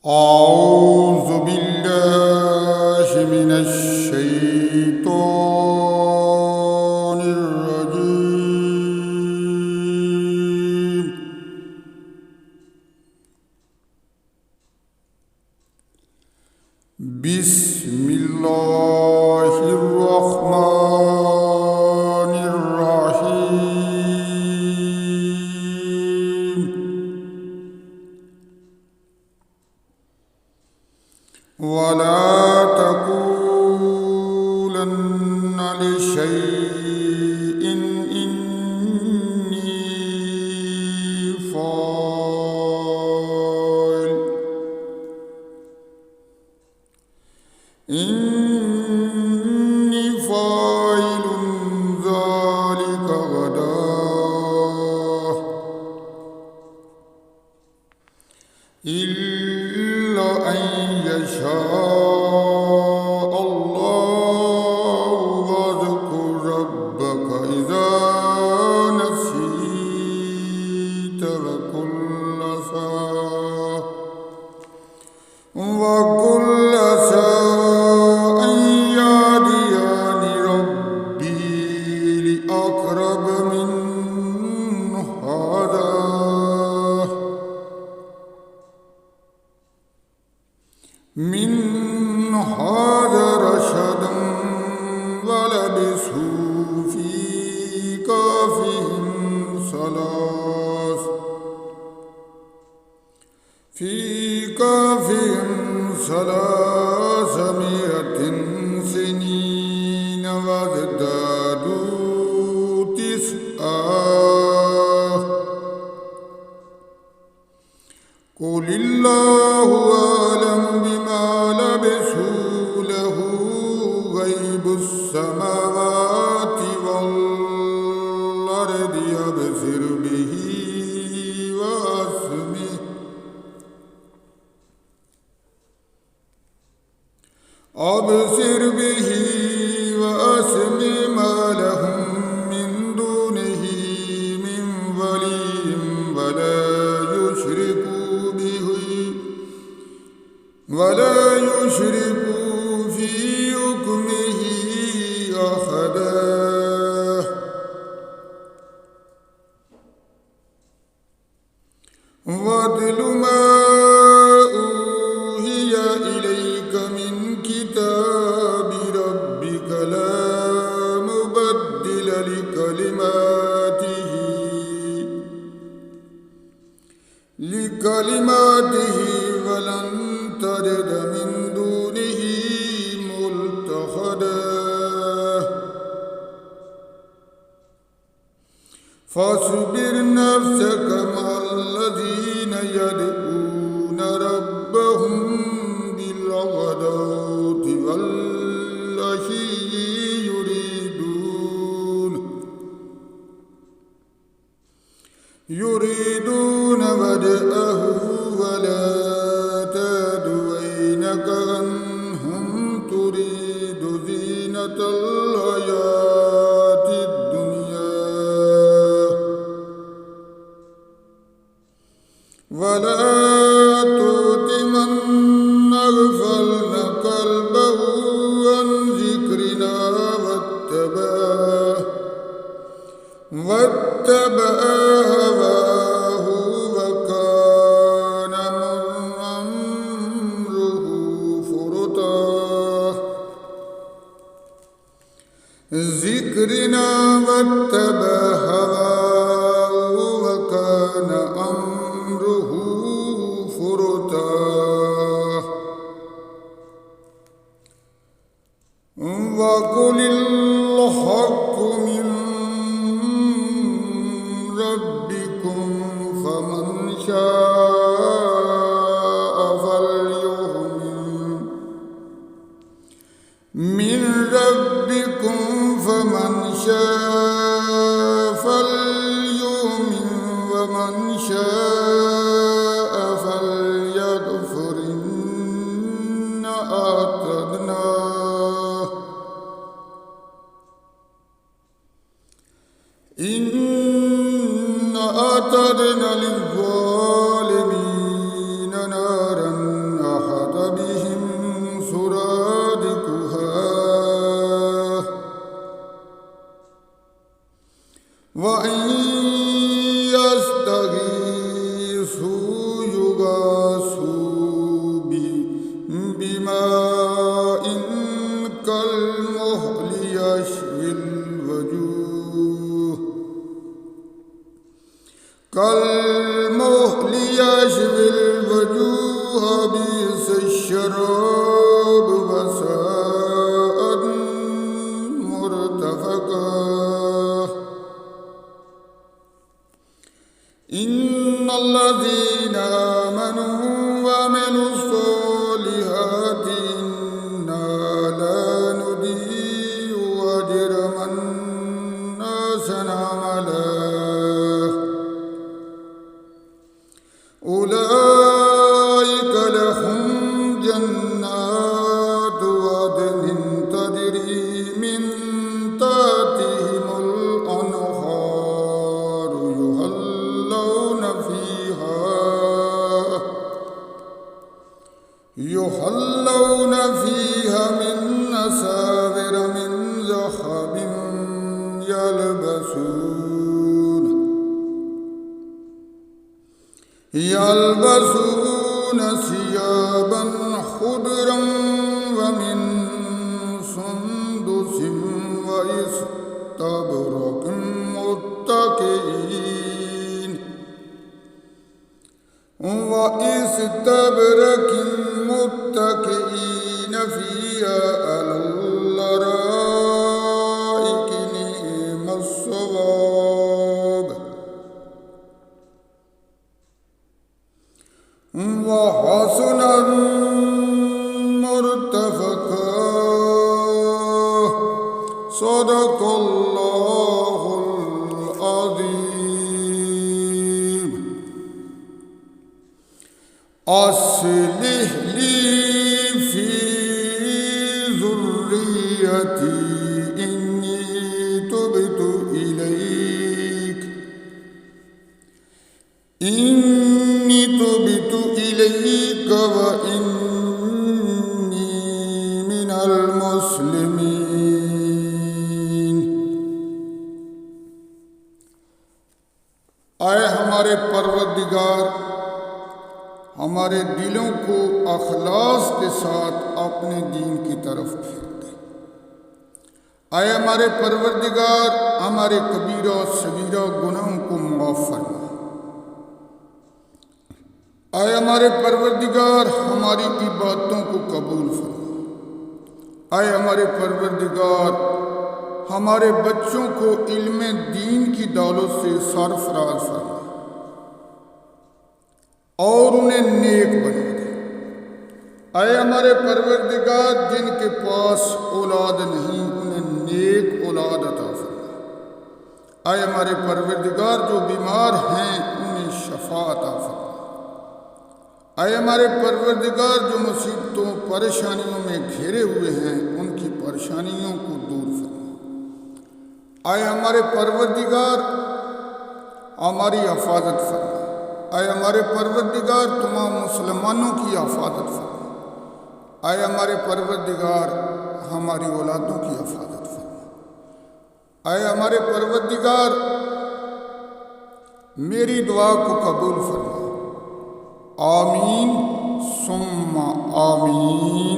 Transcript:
أعوذ بالله من الشيطان الرجيم. بسم الله الرحمن الرحيم. ولا تقولن لشيء إني فاعل ذلك غدا إلا أن يشاء الله. واذكر ربك إذا نسيت وكل ساعة يهديان ربي لأقرب من هذا رشدا. ولبثوا في كهفهم 300 سنين وازدادوا 9. قل الله أعلم بما لبثوا له غيب السماوات والأرض يبصر به وأسمع ما لهم من دونه من ولي ولا يشرك في حكمه أحدا. واتل ما أوحي إليك من كتاب ربك لا مبدل لكلماته ولن تجد من دونه ملتحدا. فاصبر نفسك مع الذين يدعون ربهم بالغداة والعشي يريدون وجهه ولا تعد عينك عنهم تريد زينة الحياة الدنيا. ولا تؤت من أغفلنا قلبه عن ذكرنا واتبع هواه وكان أمره فرطا. ذكرنا واتبع هواه وكان أمره فرطا. وقل الحق من ربكم فمن شاء فليؤمن من ربكم فمن شاء يشوي الوجوه بئس الشراب وساءت مرتفقا إن الذين آمنوا وعملوا الصالحات إنا لا نضيع أجر من أحسن عملا أولئك لهم جنات عدن تجري من تحتهم الأنهار يحلون فيها من أساور من ذهب يلبسون ثيابا خضرا ومن سندس واستبرق متكئين فيها على الأرائك نعم الثواب وحسن مرتفقا صدق الله العظيم أصلح لي في ذريتي إني تبت إليك وإني من المسلمين. اے ہمارے پروردگار، ہمارے دلوں کو اخلاص کے ساتھ اپنے دین کی طرف پھیر دے. اے ہمارے پروردگار، ہمارے کبیرہ و صغیرہ گناہوں کو معاف فرما. اے ہمارے پروردگار، ہماری عبادتوں کو قبول فرما. اے ہمارے پروردگار، ہمارے بچوں کو علم دین کی دولت سے سرفراز فرما اور انہیں نیک بنا دے. اے ہمارے پروردگار، جن کے پاس اولاد نہیں انہیں نیک اولاد عطا فرما. اے ہمارے پروردگار، جو بیمار ہیں انہیں شفا عطا فرما. اے ہمارے پروردگار، جو مصیبتوں پریشانیوں میں گھیرے ہوئے ہیں ان کی پریشانیوں کو دور فرما. اے ہمارے پروردگار، ہماری حفاظت فرما. اے ہمارے پروردگار، تمام مسلمانوں کی حفاظت فرما. اے ہمارے پروردگار، ہماری اولادوں کی حفاظت فرما. اے ہمارے پروردگار، میری دعا کو قبول فرما. آمین ثم آمین.